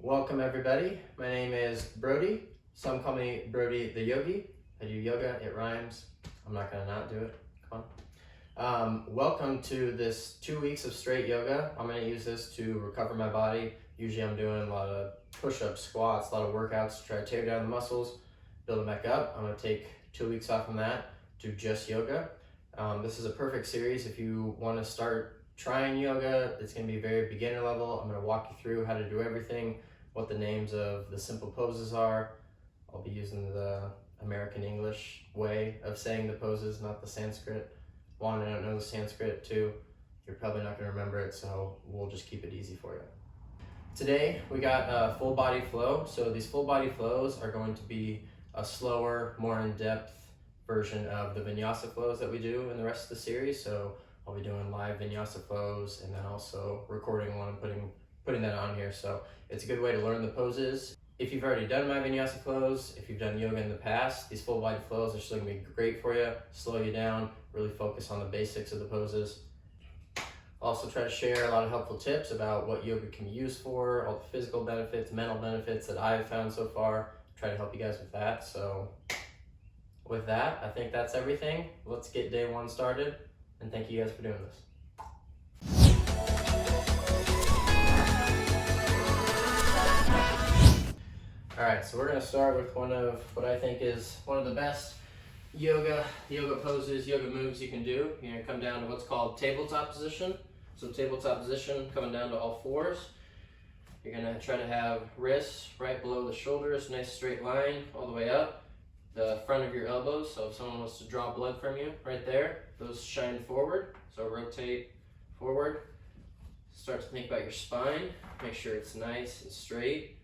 Welcome everybody. My name is Brody. Some call me Brody the Yogi. I do yoga, it rhymes. I'm not gonna not do it. Come on. Welcome to this 2 weeks of straight yoga. I'm gonna use this to recover my body. Usually I'm doing a lot of push-ups, squats, a lot of workouts to try to tear down the muscles, build them back up. I'm gonna take 2 weeks off from that to just yoga. This is a perfect series if you wanna start trying yoga. It's going to be very beginner level. I'm going to walk you through how to do everything, what the names of the simple poses are. I'll be using the American English way of saying the poses, not the Sanskrit. One, I don't know the Sanskrit. Two, you're probably not going to remember it, so we'll just keep it easy for you. Today we got full body flow. So these full body flows are going to be a slower, more in-depth version of the vinyasa flows that we do in the rest of the series. So I'll be doing live vinyasa flows and then also recording one and putting that on here. So it's a good way to learn the poses. If you've already done my vinyasa flows, if you've done yoga in the past, these full body flows are still gonna be great for you, slow you down, really focus on the basics of the poses. I'll also try to share a lot of helpful tips about what yoga can be used for, all the physical benefits, mental benefits that I've found so far, try to help you guys with that. So with that, I think that's everything. Let's get day one started. And thank you guys for doing this. All right, so we're gonna start with one of what I think is one of the best yoga poses, yoga moves you can do. You're gonna come down to what's called tabletop position. So tabletop position, coming down to all fours. You're gonna try to have wrists right below the shoulders, nice straight line all the way up. The front of your elbows, so if someone was to draw blood from you right there, those shine forward. So rotate forward. Start to think about your spine. Make sure it's nice and straight.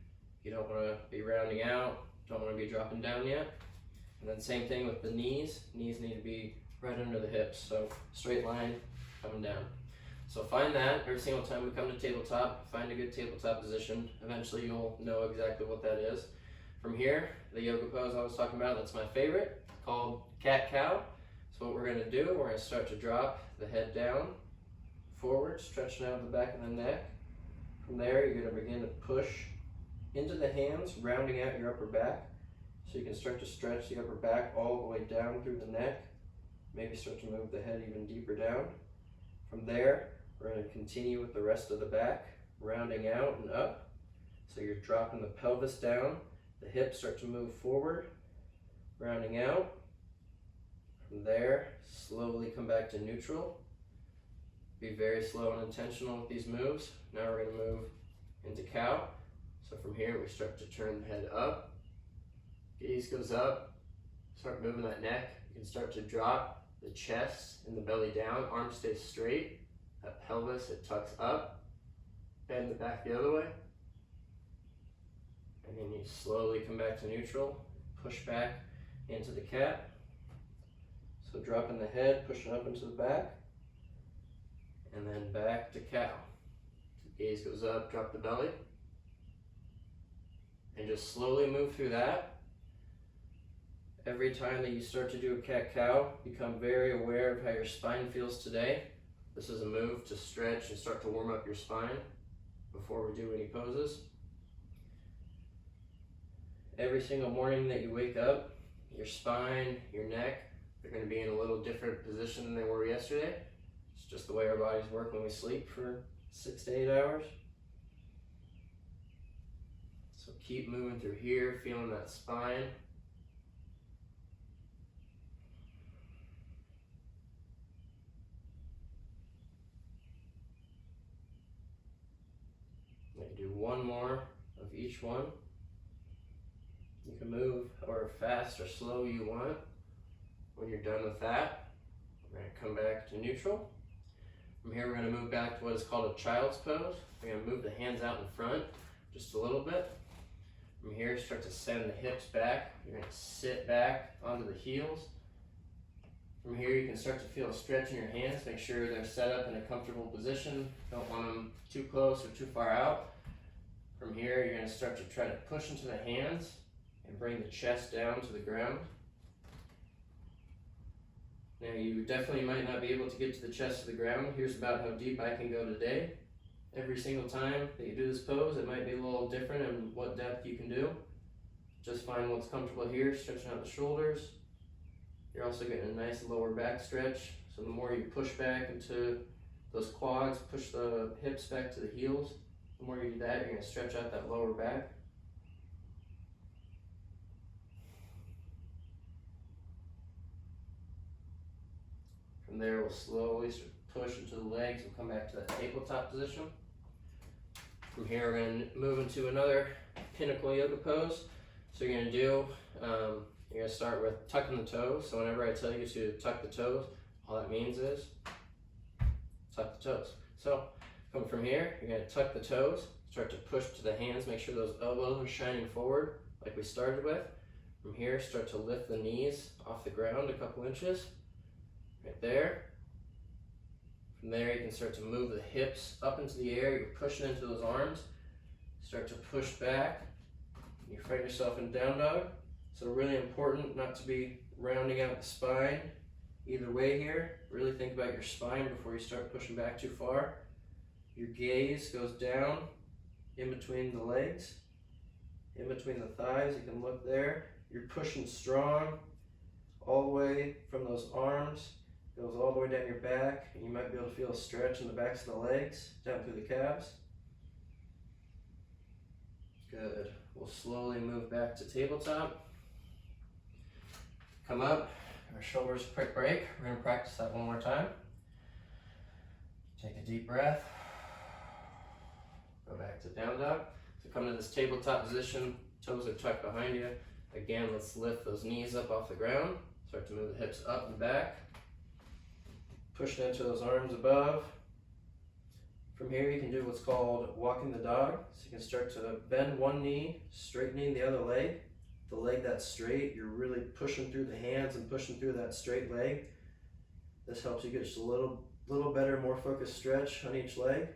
You don't want to be rounding out, don't want to be dropping down yet. And then same thing with the knees. Knees need to be right under the hips, so straight line coming down. So find that every single time we come to tabletop, find a good tabletop position. Eventually you'll know exactly what that is. From here, the yoga pose I was talking about, that's my favorite, called cat-cow. So what we're gonna do, we're gonna start to drop the head down, forward, stretching out the back of the neck. From there, you're gonna begin to push into the hands, rounding out your upper back. So you can start to stretch the upper back all the way down through the neck. Maybe start to move the head even deeper down. From there, we're gonna continue with the rest of the back, rounding out and up. So you're dropping the pelvis down. The hips start to move forward, rounding out. From there, slowly come back to neutral. Be very slow and intentional with these moves. Now we're going to move into cow. So from here, we start to turn the head up. Gaze goes up. Start moving that neck. You can start to drop the chest and the belly down. Arms stay straight. That pelvis, it tucks up. Bend the back the other way. And then you slowly come back to neutral, push back into the cat. So dropping the head, pushing up into the back, and then back to cow. Gaze goes up, drop the belly, and just slowly move through that. Every time that you start to do a cat-cow, become very aware of how your spine feels today. This is a move to stretch and start to warm up your spine before we do any poses. Every single morning that you wake up, your spine, your neck, they're going to be in a little different position than they were yesterday. It's just the way our bodies work when we sleep for 6 to 8 hours. So keep moving through here, feeling that spine. Now you do one more of each one. You can move however fast or slow you want. When you're done with that, we're going to come back to neutral. From here, we're going to move back to what is called a child's pose. We're going to move the hands out in front just a little bit. From here, start to send the hips back. You're going to sit back onto the heels. From here, you can start to feel a stretch in your hands. Make sure they're set up in a comfortable position. Don't want them too close or too far out. From here, you're going to start to try to push into the hands and bring the chest down to the ground. Now you definitely might not be able to get to the chest of the ground. Here's about how deep I can go today. every single time that you do this pose. It might be a little different in what depth you can do. Just find what's comfortable here, stretching out the shoulders. You're also getting a nice lower back stretch. So the more you push back into those quads, push the hips back to the heels, the more you do that, you're going to stretch out that lower back. From there, we'll slowly push into the legs. We'll come back to that tabletop position. From here, we're going to move into another pinnacle yoga pose. So you're going to do, you're going to start with tucking the toes. So whenever I tell you to tuck the toes, all that means is tuck the toes. So come from here, you're going to tuck the toes, start to push to the hands, make sure those elbows are shining forward like we started with. From here, start to lift the knees off the ground a couple inches, right there. From there, you can start to move the hips up into the air. You're pushing into those arms. Start to push back. You find yourself in down dog. So really important not to be rounding out the spine either way here. Really think about your spine before you start pushing back too far. Your gaze goes down in between the legs, in between the thighs. You can look there. You're pushing strong all the way from those arms. Goes all the way down your back, and you might be able to feel a stretch in the backs of the legs, down through the calves. Good. We'll slowly move back to tabletop. Come up, our shoulders quick break. We're going to practice that one more time. Take a deep breath. Go back to down dog. So come to this tabletop position, toes are tucked behind you. Again, let's lift those knees up off the ground. Start to move the hips up and back. Pushing into those arms above. From here, you can do what's called walking the dog. So you can start to bend one knee, straightening the other leg. The leg that's straight, you're really pushing through the hands and pushing through that straight leg. This helps you get just a little better, more focused stretch on each leg.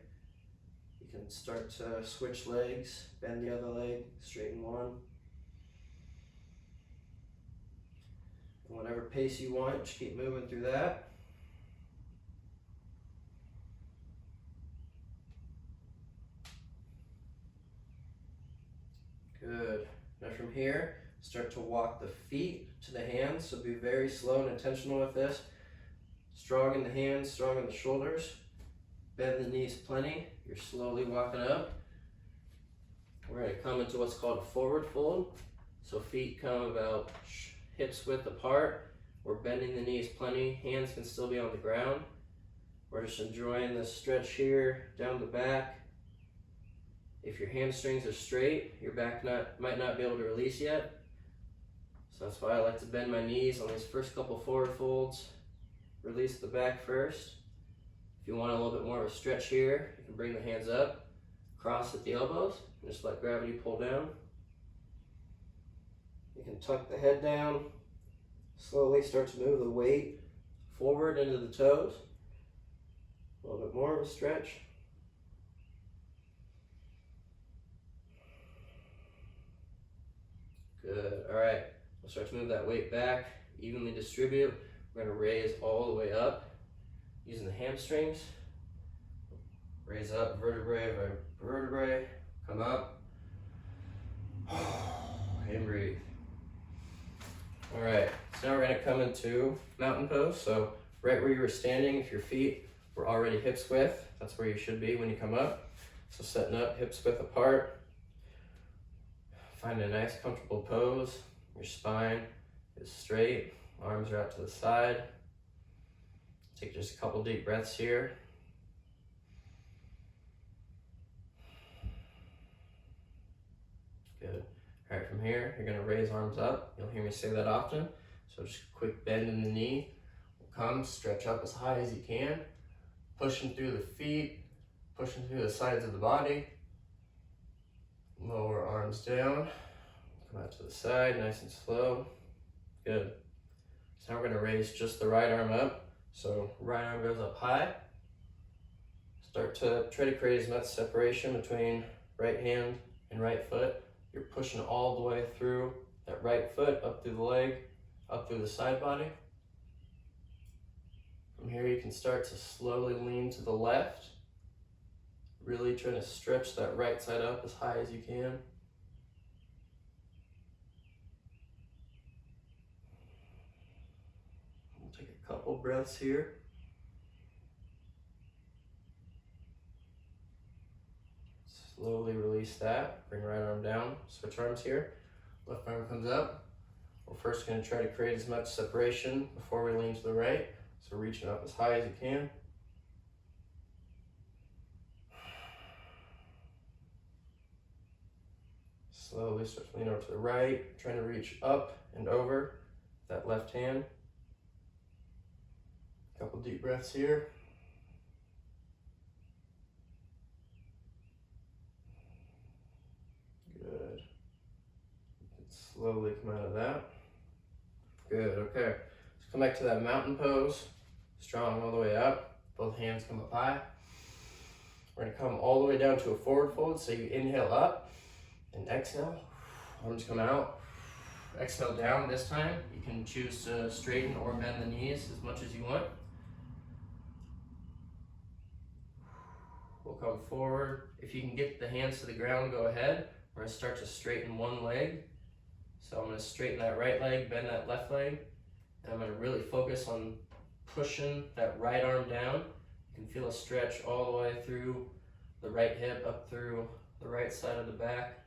You can start to switch legs, bend the other leg, straighten one. And whatever pace you want, just keep moving through that. Good. Now from here, start to walk the feet to the hands. So be very slow and intentional with this. Strong in the hands, strong in the shoulders. Bend the knees plenty. You're slowly walking up. We're going to come into what's called a forward fold. So feet come about hips width apart. We're bending the knees plenty. Hands can still be on the ground. We're just enjoying this stretch here down the back. If your hamstrings are straight, your back might not be able to release yet. So that's why I like to bend my knees on these first couple forward folds. Release the back first. If you want a little bit more of a stretch here, you can bring the hands up, cross at the elbows, and just let gravity pull down. You can tuck the head down, slowly start to move the weight forward into the toes. A little bit more of a stretch. Good. All right. We'll start to move that weight back, evenly distribute. We're going to raise all the way up using the hamstrings. Raise up vertebrae by vertebrae. Come up. And breathe. All right. So now we're going to come into mountain pose. So right where you were standing, if your feet were already hips width, that's where you should be when you come up. So setting up, hips width apart. Find a nice comfortable pose. Your spine is straight, arms are out to the side. Take just a couple deep breaths here. Good. All right, from here, you're gonna raise arms up. You'll hear me say that often. So just a quick bend in the knee. Come, stretch up as high as you can. Pushing through the feet, pushing through the sides of the body. Lower arms down, come out to the side, nice and slow. Good. So now we're going to raise just the right arm up. So right arm goes up high. Start to try to create as much separation between right hand and right foot. You're pushing all the way through that right foot, up through the leg, up through the side body. From here you can start to slowly lean to the left. Really trying to stretch that right side up as high as you can. We'll take a couple breaths here. Slowly release that. Bring right arm down. Switch arms here. Left arm comes up. We're first going to try to create as much separation before we lean to the right. So reaching up as high as you can. Slowly start to lean over to the right, trying to reach up and over that left hand. A couple deep breaths here. Good. Slowly come out of that. Good, okay. So come back to that mountain pose. Strong all the way up. Both hands come up high. We're gonna come all the way down to a forward fold. So you inhale up and exhale. Arms come out. Exhale down this time. You can choose to straighten or bend the knees as much as you want. We'll come forward. If you can get the hands to the ground, go ahead. We're gonna start to straighten one leg. So I'm gonna straighten that right leg, bend that left leg, and I'm gonna really focus on pushing that right arm down. You can feel a stretch all the way through the right hip, up through the right side of the back.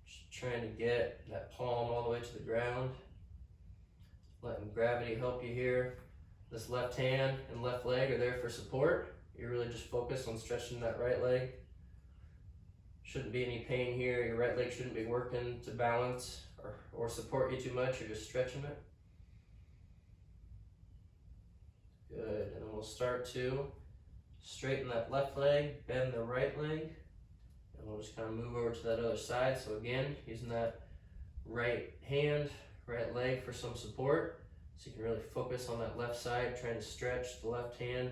Just trying to get that palm all the way to the ground. Letting gravity help you here. This left hand and left leg are there for support. You're really just focused on stretching that right leg. Shouldn't be any pain here. Your right leg shouldn't be working to balance or support you too much. You're just stretching it. Good, and then we'll start to straighten that left leg, bend the right leg, and we'll just kind of move over to that other side. So again, using that right hand, right leg for some support. So you can really focus on that left side, trying to stretch the left hand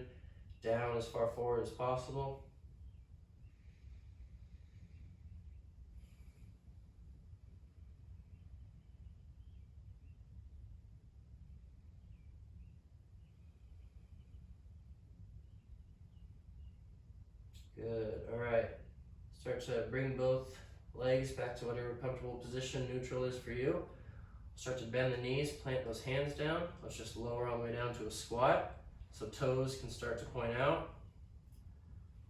down as far forward as possible. Good, all right. Start to bring both legs back to whatever comfortable position neutral is for you. Start to bend the knees, plant those hands down. Let's just lower all the way down to a squat. So toes can start to point out.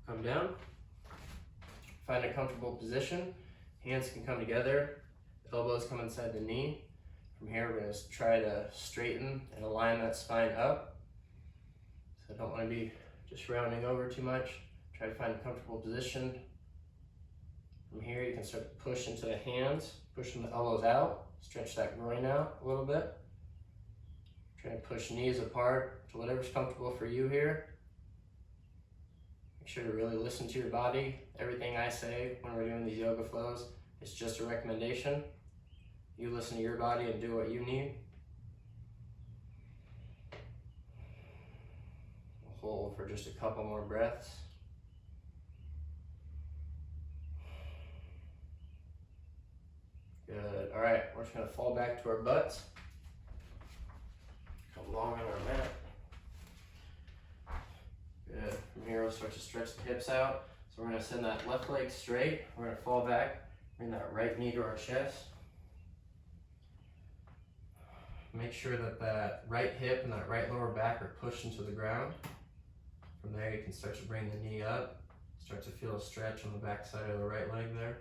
Come down. Find a comfortable position. Hands can come together. Elbows come inside the knee. From here, we're going to try to straighten and align that spine up. So I don't want to be just rounding over too much. Try to find a comfortable position. From here, you can start to push into the hands, pushing the elbows out, stretch that groin out a little bit. Try to push knees apart to whatever's comfortable for you here. Make sure to really listen to your body. Everything I say when we're doing these yoga flows is just a recommendation. You listen to your body and do what you need. We'll hold for just a couple more breaths. Good, all right, we're just gonna fall back to our butts. Come long on our mat. Good, from here we'll start to stretch the hips out. So we're gonna send that left leg straight. We're gonna fall back, bring that right knee to our chest. Make sure that that right hip and that right lower back are pushed into the ground. From there you can start to bring the knee up. Start to feel a stretch on the back side of the right leg there.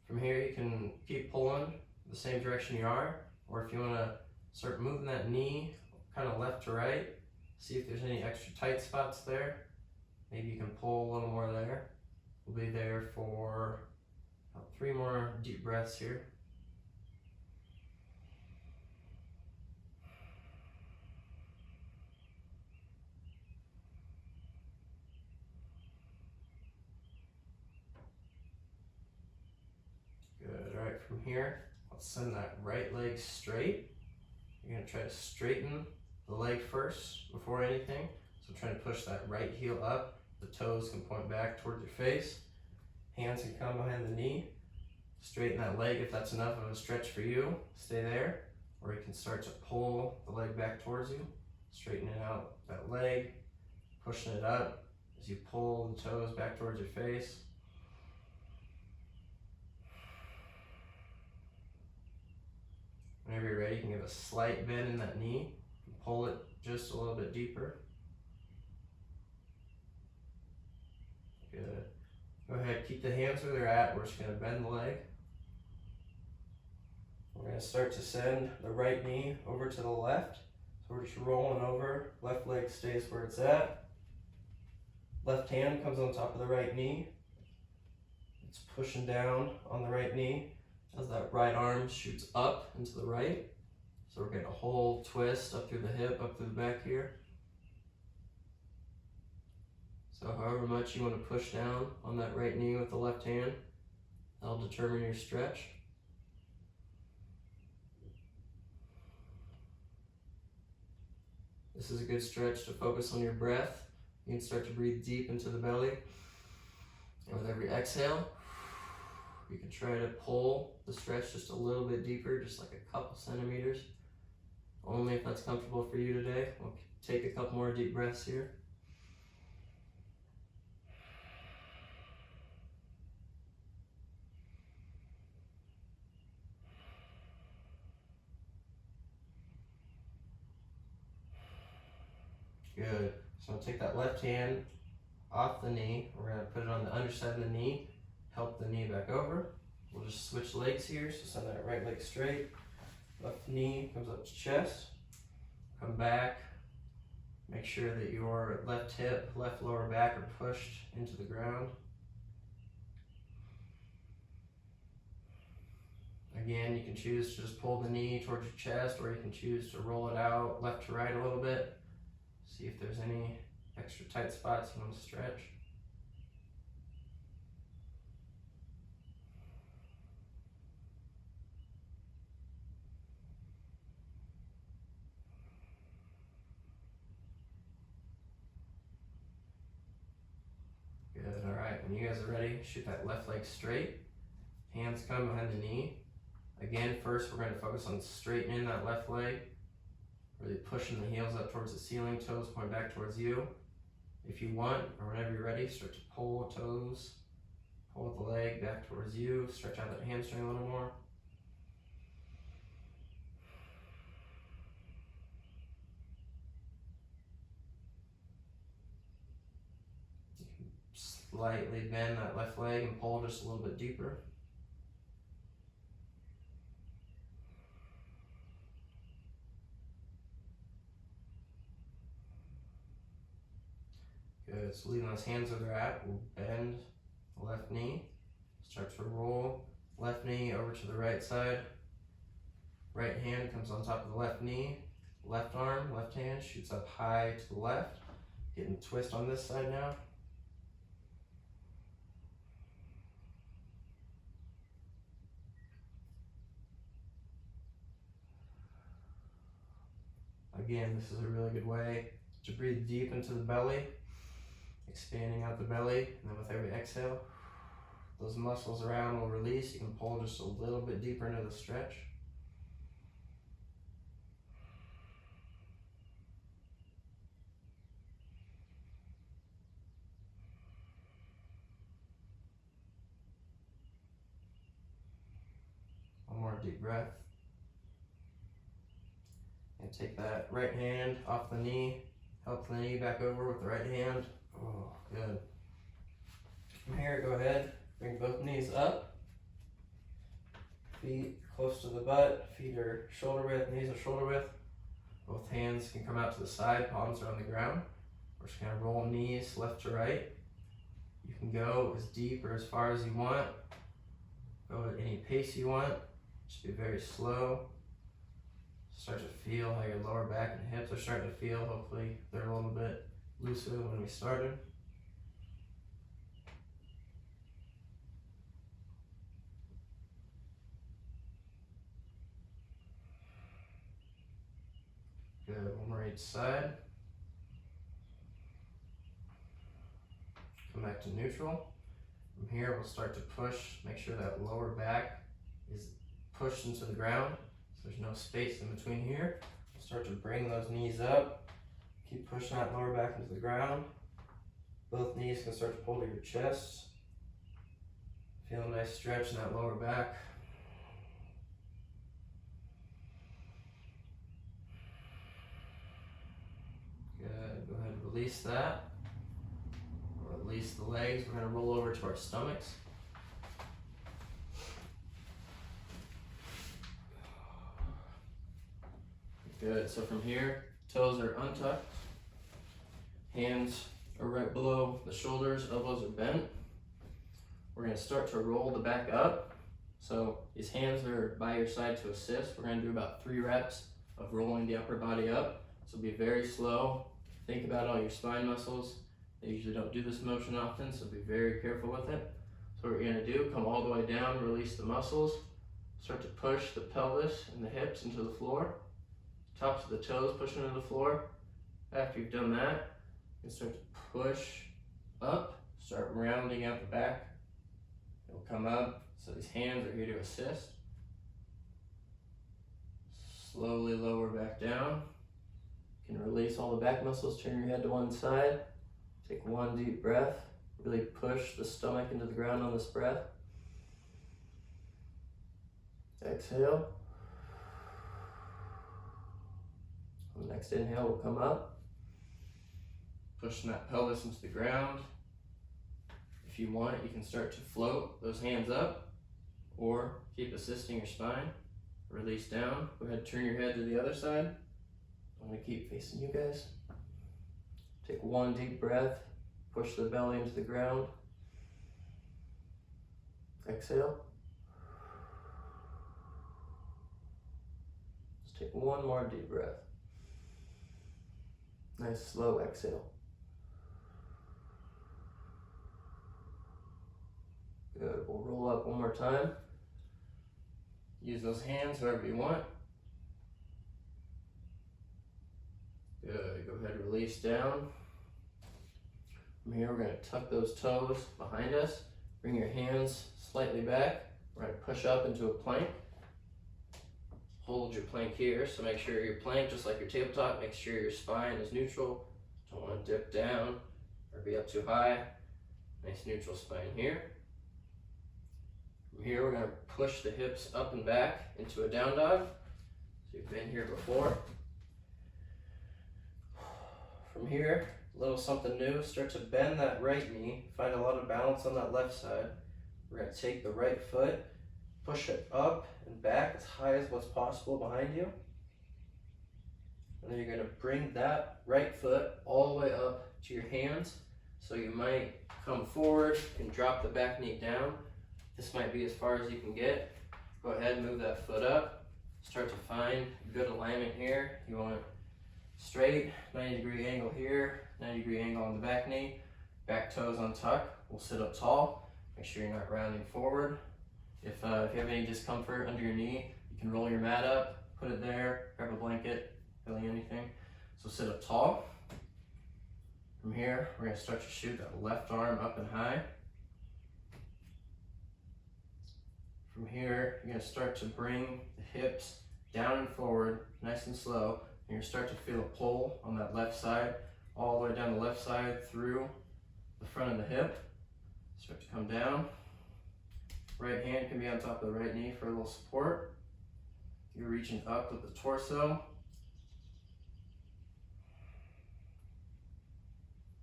From here you can keep pulling the same direction you are, or if you want to start moving that knee kind of left to right, see if there's any extra tight spots there. Maybe you can pull a little more there. We'll be there for about 3 more deep breaths here. Good, all right, from here, let's send that right leg straight. You're gonna try to straighten the leg first before anything. So trying to push that right heel up. The toes can point back towards your face. Hands can come behind the knee. Straighten that leg if that's enough of a stretch for you. Stay there. Or you can start to pull the leg back towards you. straightening out that leg, pushing it up as you pull the toes back towards your face. Whenever you're ready, you can give a slight bend in that knee, pull it just a little bit deeper. Good. Go ahead, keep the hands where they're at. We're just going to bend the leg. We're going to start to send the right knee over to the left. So we're just rolling over. Left leg stays where it's at. Left hand comes on top of the right knee. It's pushing down on the right knee as that right arm shoots up into the right. So we're getting a whole twist up through the hip, up through the back here. So however much you want to push down on that right knee with the left hand, that'll determine your stretch. This is a good stretch to focus on your breath. You can start to breathe deep into the belly. And with every exhale, you can try to pull the stretch just a little bit deeper, just like a couple centimeters. Only if that's comfortable for you today. We'll take a couple more deep breaths here. Good. So I'll take that left hand off the knee. We're going to put it on the underside of the knee, help the knee back over. We'll just switch legs here. So send that right leg straight. Left knee comes up to chest. Come back. Make sure that your left hip, left lower back are pushed into the ground. Again, you can choose to just pull the knee towards your chest, or you can choose to roll it out left to right a little bit. See if there's any extra tight spots you want to stretch. Good, all right, when you guys are ready, shoot that left leg straight. Hands come behind the knee. Again, first we're going to focus on straightening that left leg. Really pushing the heels up towards the ceiling, toes point back towards you. If you want, or whenever you're ready, start to pull toes, pull the leg back towards you, stretch out that hamstring a little more. You can slightly bend that left leg and pull just a little bit deeper. Good, so leaving those hands where they're at, we'll bend the left knee, start to roll left knee over to the right side. Right hand comes on top of the left knee, left arm, left hand shoots up high to the left. Getting a twist on this side now. Again, this is a really good way to breathe deep into the belly. Expanding out the belly, and then with every exhale, those muscles around will release. You can pull just a little bit deeper into the stretch. One more deep breath. And take that right hand off the knee, help the knee back over with the right hand. Oh, good. From here, go ahead, bring both knees up. Feet close to the butt, feet are shoulder width, knees are shoulder width. Both hands can come out to the side, palms are on the ground. We're just gonna roll knees left to right. You can go as deep or as far as you want. Go at any pace you want. Just be very slow. Start to feel how your lower back and hips are starting to feel. Hopefully they're a little bit looser than when we started. Good, one more each side. Come back to neutral. From here, we'll start to push, make sure that lower back is pushed into the ground. So there's no space in between here. We'll start to bring those knees up. Keep pushing that lower back into the ground. Both knees can start to pull to your chest. Feel a nice stretch in that lower back. Good. Go ahead and release that. Release the legs. We're going to roll over to our stomachs. Good. So from here, toes are untucked. Hands are right below the shoulders. Elbows are bent. We're going to start to roll the back up. So these hands are by your side to assist. We're going to do about 3 reps of rolling the upper body up. So be very slow. Think about all your spine muscles. They usually don't do this motion often, so be very careful with it. So what we're going to do, come all the way down, release the muscles. Start to push the pelvis and the hips into the floor. Tops of the toes pushing into the floor. After you've done that, you can start to push up. Start rounding out the back. It'll come up. So these hands are here to assist. Slowly lower back down. You can release all the back muscles, turn your head to one side. Take one deep breath. Really push the stomach into the ground on this breath. Exhale. On the next inhale, we'll come up. Pushing that pelvis into the ground. If you want, you can start to float those hands up or keep assisting your spine. Release down. Go ahead and turn your head to the other side. I'm going to keep facing you guys. Take one deep breath. Push the belly into the ground. Exhale. Just take one more deep breath. Nice slow exhale. Good. We'll roll up one more time. Use those hands however you want. Good. Go ahead and release down. From here, we're going to tuck those toes behind us. Bring your hands slightly back. We're going to push up into a plank. Hold your plank here. So make sure your plank, just like your tabletop, make sure your spine is neutral. Don't want to dip down or be up too high. Nice neutral spine here. From here, we're going to push the hips up and back into a down dog. So you've been here before. From here, a little something new, start to bend that right knee. Find a lot of balance on that left side. We're going to take the right foot, push it up and back as high as what's possible behind you. And then you're going to bring that right foot all the way up to your hands. So you might come forward and drop the back knee down. This might be as far as you can get. Go ahead and move that foot up. Start to find good alignment here. You want straight, 90-degree angle here, 90-degree angle on the back knee, back toes untucked. We'll sit up tall. Make sure you're not rounding forward. If you have any discomfort under your knee, you can roll your mat up, put it there, grab a blanket, really anything. So sit up tall. From here, we're going to start to shoot that left arm up and high. From here, you're going to start to bring the hips down and forward, nice and slow. And you're going to start to feel a pull on that left side, all the way down the left side through the front of the hip. Start to come down. Right hand can be on top of the right knee for a little support. You're reaching up with the torso.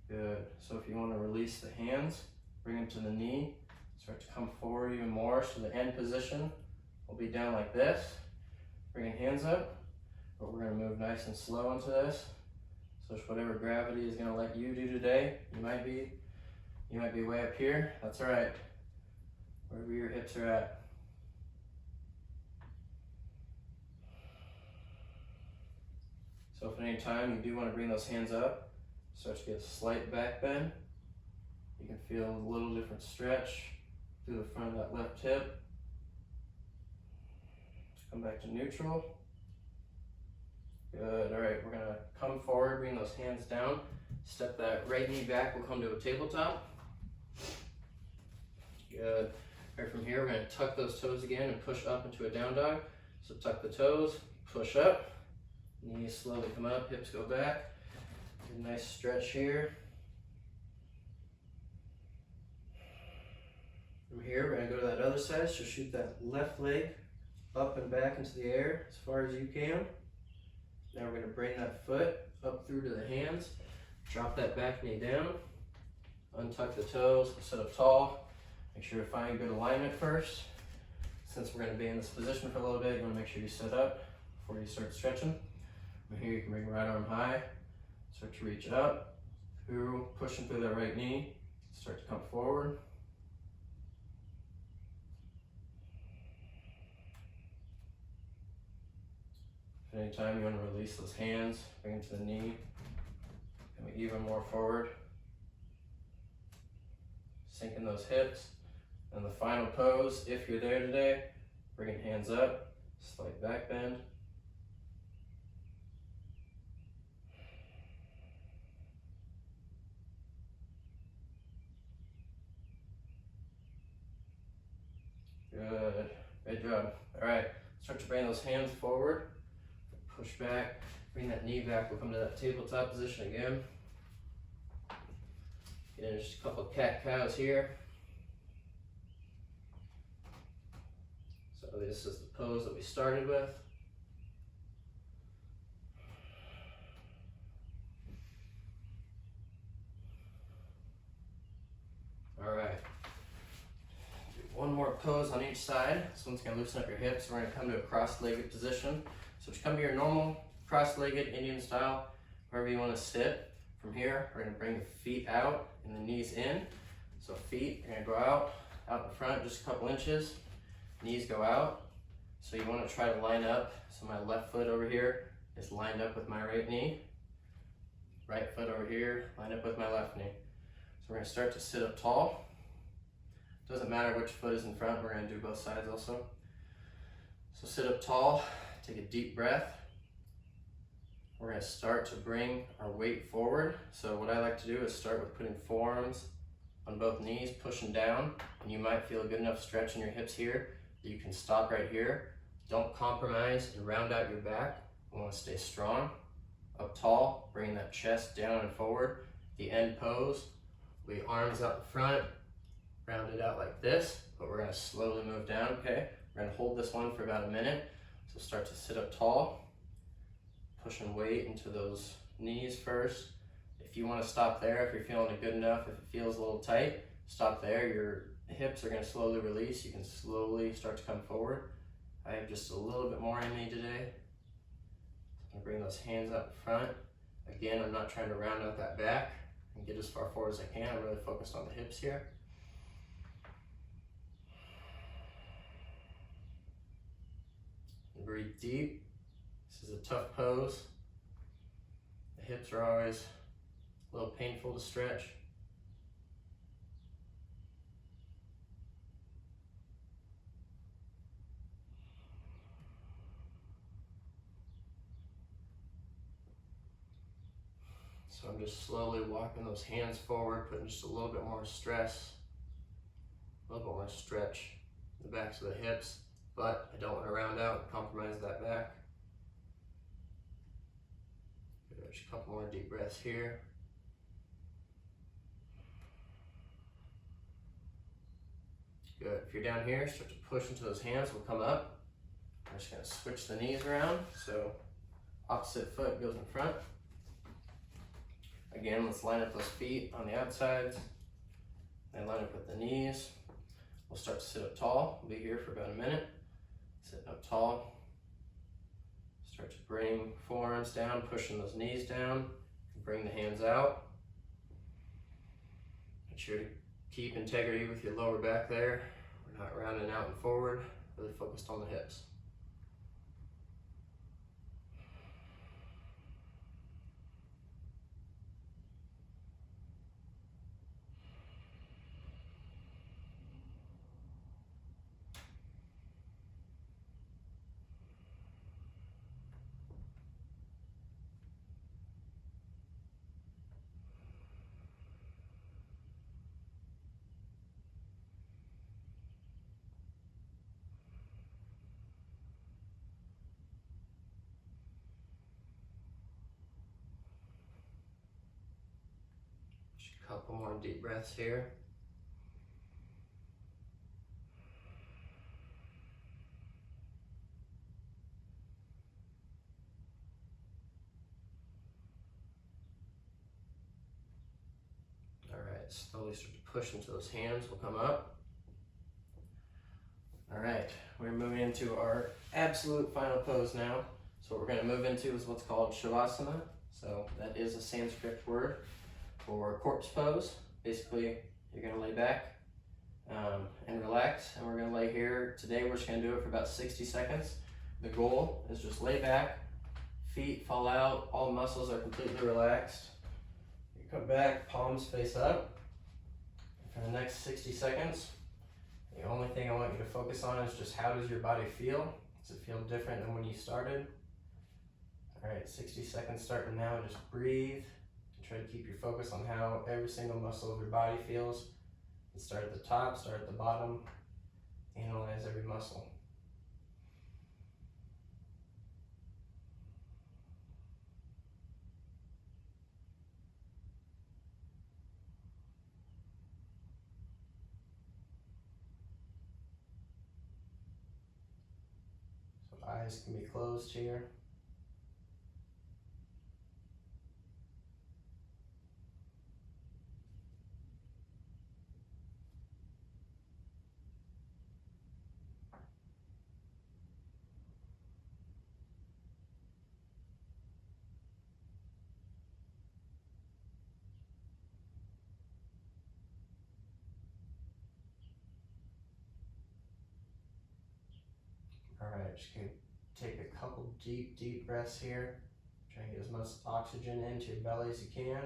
Good. So if you want to release the hands, bring them to the knee. Start to come forward even more. So the end position will be down like this. Bringing hands up. But we're going to move nice and slow into this. So whatever gravity is going to let you do today, you might be way up here. That's all right. Wherever your hips are at. So if at any time you do want to bring those hands up, start to get a slight back bend. You can feel a little different stretch through the front of that left hip. Come back to neutral. Good. All right, we're going to come forward, bring those hands down. Step that right knee back. We'll come to a tabletop. Good. All right, from here, we're going to tuck those toes again and push up into a down dog. So tuck the toes, push up. Knees slowly come up, hips go back. Get a nice stretch here. From here, we're gonna go to that other side, so shoot that left leg up and back into the air as far as you can. Now we're gonna bring that foot up through to the hands, drop that back knee down, untuck the toes, sit up tall. Make sure to find good alignment first. Since we're gonna be in this position for a little bit, you wanna make sure you sit up before you start stretching. From here, you can bring right arm high, start to reach up, through, pushing through that right knee, start to come forward. Anytime you want to release those hands, bring it to the knee, coming even more forward. Sinking those hips. And the final pose, if you're there today, bringing hands up, slight back bend. Good, great job. All right, start to bring those hands forward. Push back, bring that knee back. We'll come to that tabletop position again. Get in just a couple of cat-cows here. So this is the pose that we started with. All right. Do one more pose on each side. This one's gonna loosen up your hips. We're gonna come to a cross-legged position. So just come to your normal cross-legged Indian style, wherever you want to sit. From here, we're going to bring the feet out and the knees in. So feet are going to go out in front just a couple inches. Knees go out. So you want to try to line up. So my left foot over here is lined up with my right knee. Right foot over here, lined up with my left knee. So we're going to start to sit up tall. Doesn't matter which foot is in front, we're going to do both sides also. So sit up tall. Take a deep breath. We're going to start to bring our weight forward. So what I like to do is start with putting forearms on both knees, pushing down, and you might feel a good enough stretch in your hips here that you can stop right here. Don't compromise and round out your back. We want to stay strong. Up tall, bringing that chest down and forward. The end pose, we arms out in front, round it out like this, but we're going to slowly move down, okay? We're going to hold this one for about a minute. So start to sit up tall, pushing weight into those knees first. If you want to stop there, if you're feeling it good enough, if it feels a little tight, stop there. Your hips are going to slowly release. You can slowly start to come forward. I have just a little bit more in me today. I'm going to bring those hands up in front. Again, I'm not trying to round out that back and get as far forward as I can. I'm really focused on the hips here. Breathe deep. This is a tough pose. The hips are always a little painful to stretch. So I'm just slowly walking those hands forward, putting just a little bit more stress, a little bit more stretch in the backs of the hips. But I don't want to round out and compromise that back. Just a couple more deep breaths here. Good. If you're down here, start to push into those hands. We'll come up. I'm just going to switch the knees around. So opposite foot goes in front. Again, let's line up those feet on the outsides. And line up with the knees. We'll start to sit up tall. We'll be here for about a minute. Sitting up tall. Start to bring forearms down, pushing those knees down. Bring the hands out. Make sure to keep integrity with your lower back there. We're not rounding out and forward. Really focused on the hips. Couple more deep breaths here. All right, slowly start to push until those hands will come up. All right, we're moving into our absolute final pose now. So what we're gonna move into is what's called Shavasana. So that is a Sanskrit word for corpse pose. Basically, you're gonna lay back and relax, and we're gonna lay here. Today we're just gonna do it for about 60 seconds. The goal is just lay back, feet fall out, all muscles are completely relaxed. You come back, palms face up. For the next 60 seconds, the only thing I want you to focus on is just how does your body feel? Does it feel different than when you started? All right, 60 seconds starting now. Just breathe and try to keep your focus on how every single muscle of your body feels. And start at the top, start at the bottom, analyze every muscle. So eyes can be closed here. All right, just gonna take a couple deep breaths here. Try and get as much oxygen into your belly as you can.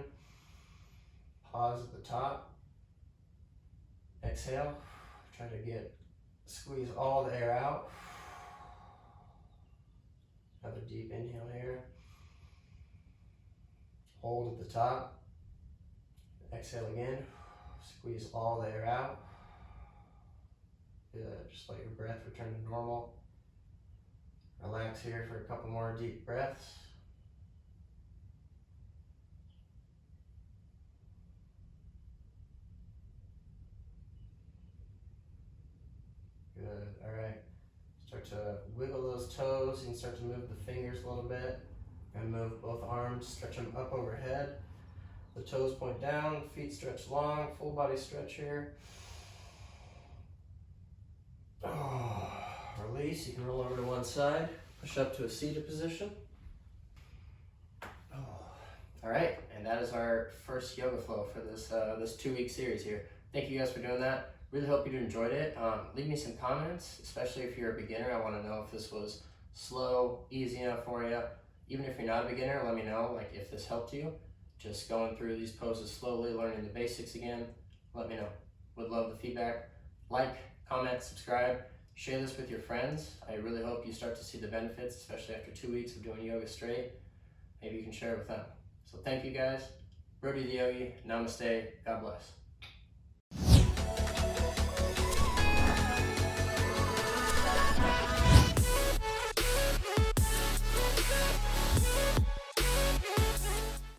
Pause at the top. Exhale. Try to squeeze all the air out. Another deep inhale here. Hold at the top. Exhale again. Squeeze all the air out. Good. Just let your breath return to normal. Relax here for a couple more deep breaths. Good. All right. Start to wiggle those toes. You can start to move the fingers a little bit. And move both arms. Stretch them up overhead. The toes point down. Feet stretch long. Full body stretch here. Release. You can roll over to one side. Push up to a seated position. All right, and that is our first yoga flow for this 2-week series here. Thank you guys for doing that. Really hope you enjoyed it. Leave me some comments, especially if you're a beginner. I want to know if this was slow, easy enough for you. Even if you're not a beginner, let me know like if this helped you. Just going through these poses slowly, learning the basics again. Let me know. Would love the feedback. Like, comment, subscribe, share this with your friends. I really hope you start to see the benefits, especially after 2 weeks of doing yoga straight. Maybe you can share it with them. So thank you guys. Roti the Yogi. Namaste. God bless.